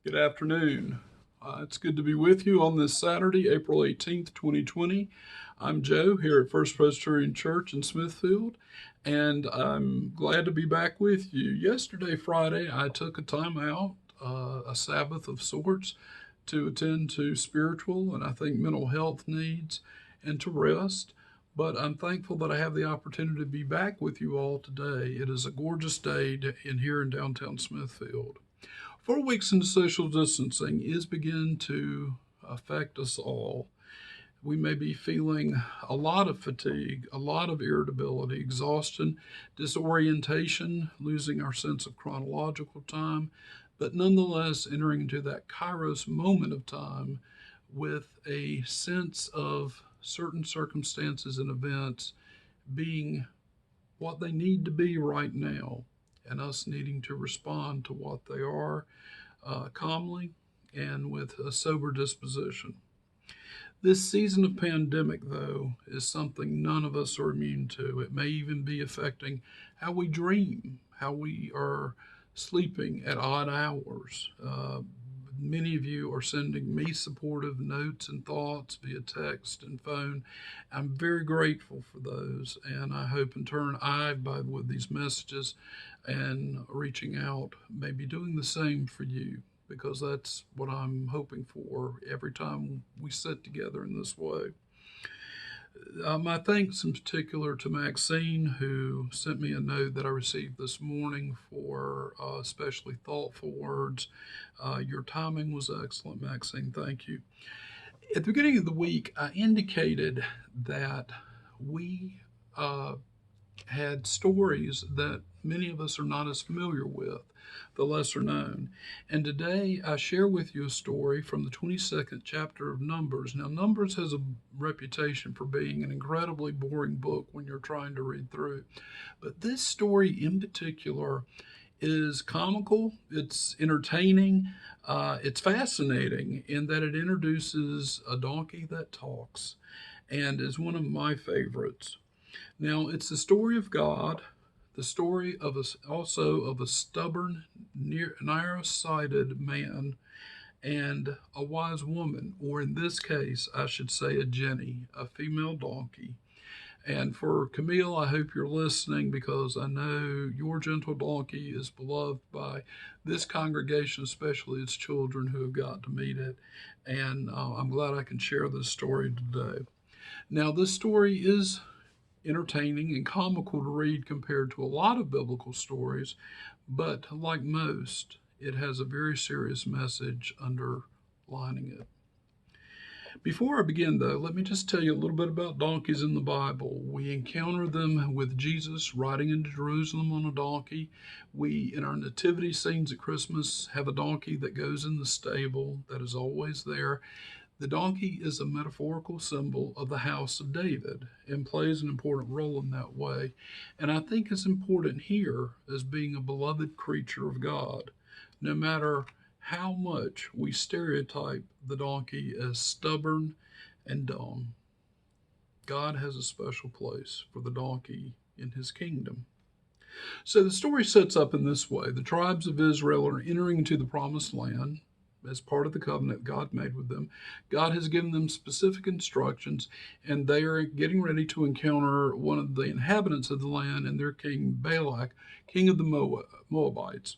Good afternoon. It's good to be with you on this Saturday, April 18th, 2020. I'm Joe here at First Presbyterian Church in Smithfield, and I'm glad to be back with you. Yesterday, Friday, I took a time out, a Sabbath of sorts, to attend to spiritual and I think mental health needs and to rest. But I'm thankful that I have the opportunity to be back with you all today. It is a gorgeous day here in downtown Smithfield. 4 weeks into social distancing is beginning to affect us all. We may be feeling a lot of fatigue, a lot of irritability, exhaustion, disorientation, losing our sense of chronological time, but nonetheless entering into that kairos moment of time with a sense of certain circumstances and events being what they need to be right now, and us needing to respond to what they are calmly and with a sober disposition. This season of pandemic, though, is something none of us are immune to. It may even be affecting how we dream, how we are sleeping at odd hours. Many of you are sending me supportive notes and thoughts via text and phone. I'm very grateful for those, and I hope in turn with these messages and reaching out, may be doing the same for you, because that's what I'm hoping for every time we sit together in this way. My thanks in particular to Maxine, who sent me a note that I received this morning for especially thoughtful words. Your timing was excellent, Maxine. Thank you. At the beginning of the week, I indicated that we had stories that many of us are not as familiar with, the lesser known. And today I share with you a story from the 22nd chapter of Numbers. Now, Numbers has a reputation for being an incredibly boring book when you're trying to read through. But this story in particular is comical, it's entertaining, it's fascinating in that it introduces a donkey that talks and is one of my favorites. Now, it's the story of God, the story of also of a stubborn, narrow-sighted man and a wise woman, or in this case, I should say a Jenny, a female donkey. And for Camille, I hope you're listening, because I know your gentle donkey is beloved by this congregation, especially its children who have got to meet it. And I'm glad I can share this story today. Now, this story is entertaining and comical to read compared to a lot of biblical stories, but like most, it has a very serious message underlining it. Before I begin, though, let me just tell you a little bit about donkeys in the Bible. We encounter them with Jesus riding into Jerusalem on a donkey. We, in our nativity scenes at Christmas, have a donkey that goes in the stable that is always there. The donkey is a metaphorical symbol of the house of David and plays an important role in that way. And I think it's important here as being a beloved creature of God, no matter how much we stereotype the donkey as stubborn and dumb. God has a special place for the donkey in his kingdom. So the story sets up in this way. The tribes of Israel are entering into the promised land as part of the covenant God made with them. God has given them specific instructions, and they are getting ready to encounter one of the inhabitants of the land and their king, Balak, king of the Moabites.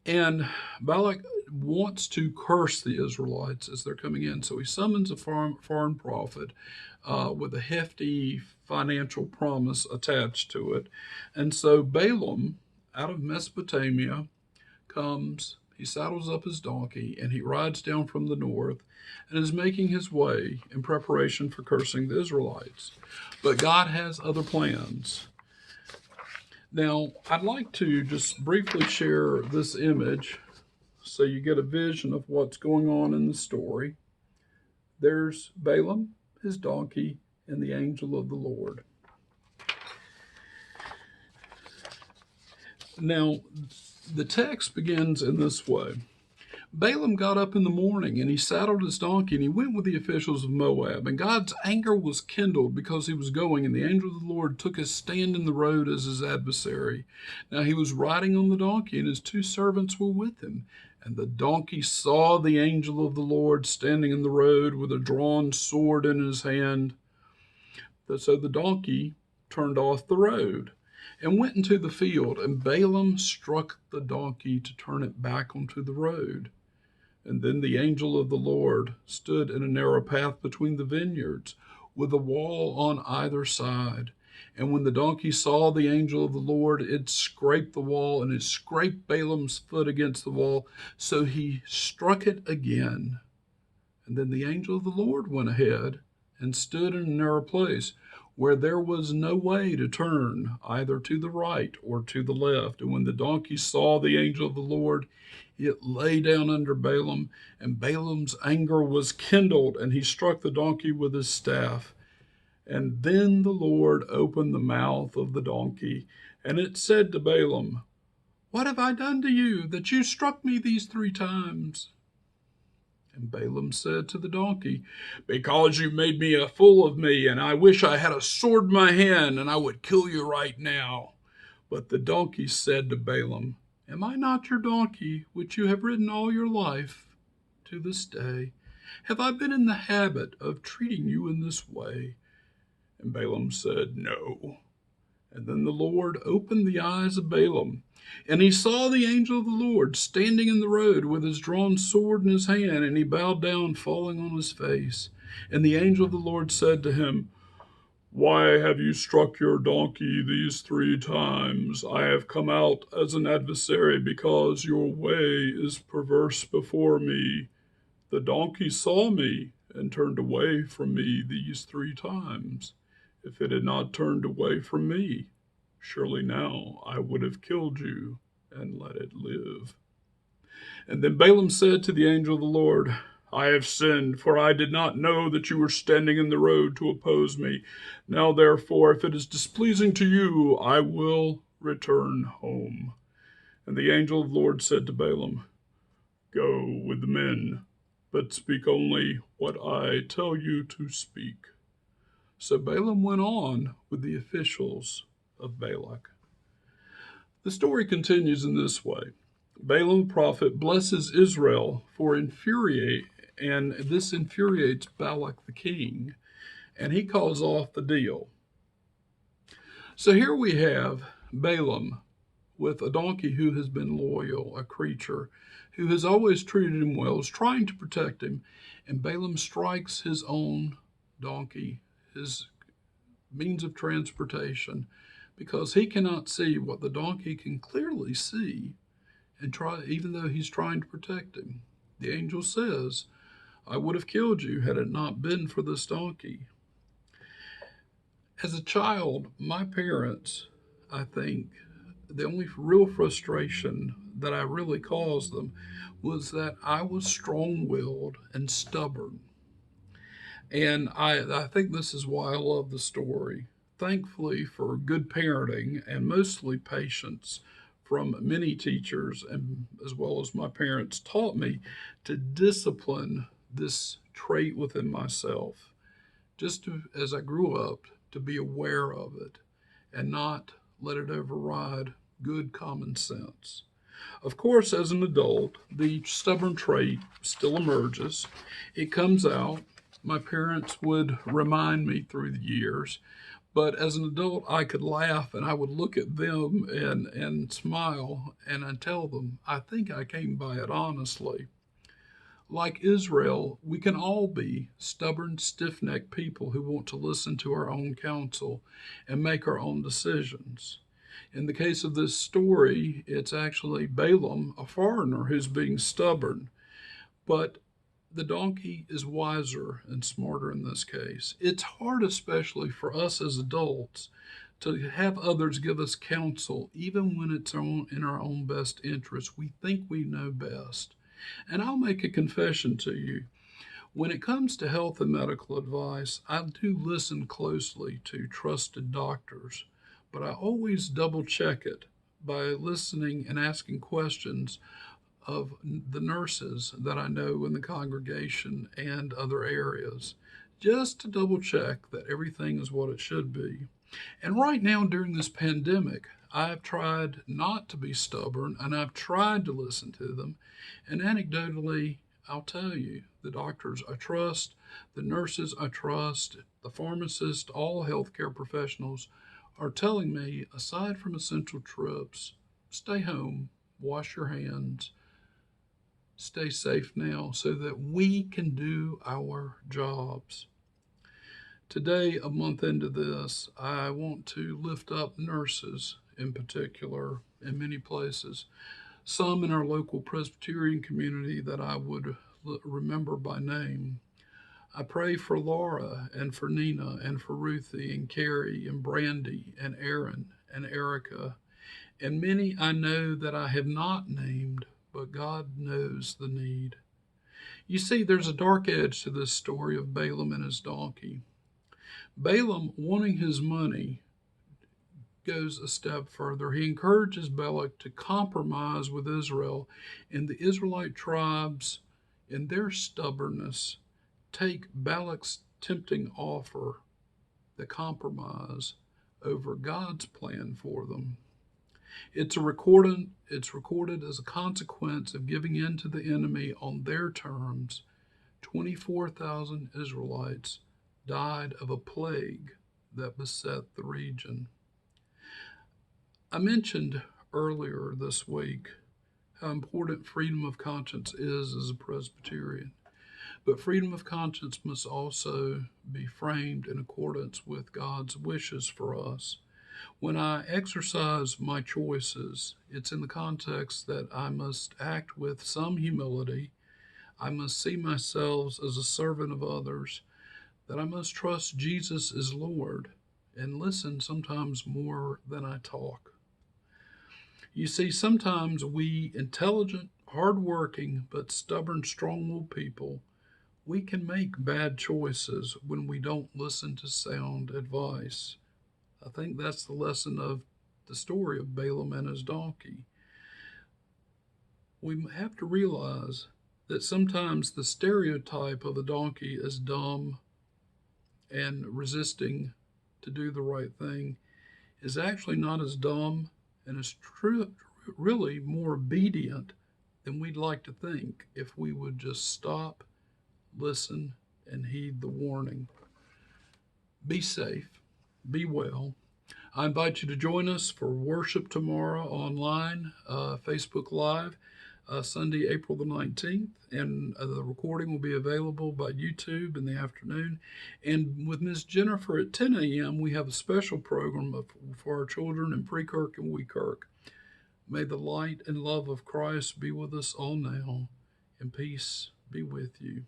And Balak wants to curse the Israelites as they're coming in. So he summons a foreign prophet with a hefty financial promise attached to it. And so Balaam, out of Mesopotamia, comes. He saddles up his donkey and he rides down from the north and is making his way in preparation for cursing the Israelites. But God has other plans. Now, I'd like to just briefly share this image so you get a vision of what's going on in the story. There's Balaam, his donkey, and the angel of the Lord. Now, the text begins in this way. Balaam got up in the morning and he saddled his donkey and he went with the officials of Moab. And God's anger was kindled because he was going, and the angel of the Lord took his stand in the road as his adversary. Now he was riding on the donkey, and his two servants were with him. And the donkey saw the angel of the Lord standing in the road with a drawn sword in his hand. So the donkey turned off the road and went into the field, and Balaam struck the donkey to turn it back onto the road. And then the angel of the Lord stood in a narrow path between the vineyards, with a wall on either side. And when the donkey saw the angel of the Lord, it scraped the wall, and it scraped Balaam's foot against the wall. So he struck it again. And then the angel of the Lord went ahead and stood in a narrow place where there was no way to turn either to the right or to the left. And when the donkey saw the angel of the Lord, it lay down under Balaam, and Balaam's anger was kindled, and he struck the donkey with his staff. And then the Lord opened the mouth of the donkey, and it said to Balaam, "What have I done to you that you struck me these 3 times?" And Balaam said to the donkey, "Because you made me a fool of me, and I wish I had a sword in my hand, and I would kill you right now." But the donkey said to Balaam, "Am I not your donkey, which you have ridden all your life? To this day, have I been in the habit of treating you in this way?" And Balaam said, "No." And then the Lord opened the eyes of Balaam, and he saw the angel of the Lord standing in the road with his drawn sword in his hand, and he bowed down, falling on his face. And the angel of the Lord said to him, "Why have you struck your donkey these 3 times? I have come out as an adversary because your way is perverse before me. The donkey saw me and turned away from me these 3 times. If it had not turned away from me, surely now I would have killed you and let it live." And then Balaam said to the angel of the Lord, "I have sinned, for I did not know that you were standing in the road to oppose me. Now therefore, if it is displeasing to you, I will return home." And the angel of the Lord said to Balaam, "Go with the men, but speak only what I tell you to speak." So Balaam went on with the officials of Balak. The story continues in this way. Balaam the prophet blesses Israel and this infuriates Balak the king, and he calls off the deal. So here we have Balaam with a donkey who has been loyal, a creature who has always treated him well, is trying to protect him, and Balaam strikes his own donkey, his means of transportation, because he cannot see what the donkey can clearly see, and even though he's trying to protect him. The angel says, "I would have killed you had it not been for this donkey." As a child, my parents, I think, the only real frustration that I really caused them was that I was strong-willed and stubborn. And I think this is why I love the story. Thankfully for good parenting and mostly patience from many teachers, and as well as my parents, taught me to discipline this trait within myself, as I grew up, to be aware of it and not let it override good common sense. Of course, as an adult, the stubborn trait still emerges. It comes out. My parents would remind me through the years, but as an adult, I could laugh and I would look at them and smile, and I'd tell them, I think I came by it honestly. Like Israel, we can all be stubborn, stiff-necked people who want to listen to our own counsel and make our own decisions. In the case of this story, it's actually Balaam, a foreigner, who's being stubborn. But the donkey is wiser and smarter in this case. It's hard, especially for us as adults, to have others give us counsel, even when it's in our own best interest. We think we know best. And I'll make a confession to you. When it comes to health and medical advice, I do listen closely to trusted doctors, but I always double check it by listening and asking questions of the nurses that I know in the congregation and other areas, just to double check that everything is what it should be. And right now, during this pandemic, I've tried not to be stubborn and I've tried to listen to them. And anecdotally, I'll tell you the doctors I trust, the nurses I trust, the pharmacists, all healthcare professionals are telling me, aside from essential trips, stay home, wash your hands, stay safe now so that we can do our jobs. Today, a month into this, I want to lift up nurses in particular in many places. Some in our local Presbyterian community that I would remember by name. I pray for Laura and for Nina and for Ruthie and Carrie and Brandy and Aaron and Erica and many I know that I have not named, but God knows the need. You see, there's a dark edge to this story of Balaam and his donkey. Balaam, wanting his money, goes a step further. He encourages Balak to compromise with Israel, and the Israelite tribes, in their stubbornness, take Balak's tempting offer, the compromise, over God's plan for them. It's recorded as a consequence of giving in to the enemy on their terms. 24,000 Israelites died of a plague that beset the region. I mentioned earlier this week how important freedom of conscience is as a Presbyterian. But freedom of conscience must also be framed in accordance with God's wishes for us. When I exercise my choices, it's in the context that I must act with some humility. I must see myself as a servant of others, that I must trust Jesus is Lord and listen sometimes more than I talk. You see, sometimes we intelligent, hardworking, but stubborn, strong-willed people, we can make bad choices when we don't listen to sound advice. I think that's the lesson of the story of Balaam and his donkey. We have to realize that sometimes the stereotype of a donkey as dumb and resisting to do the right thing is actually not as dumb and is really more obedient than we'd like to think if we would just stop, listen, and heed the warning. Be safe. Be well. I invite you to join us for worship tomorrow online, Facebook Live, Sunday, April the 19th. And the recording will be available by YouTube in the afternoon. And with Miss Jennifer at 10 a.m., we have a special program for our children in Pre-Kirk and Wee-Kirk. May the light and love of Christ be with us all now, and peace be with you.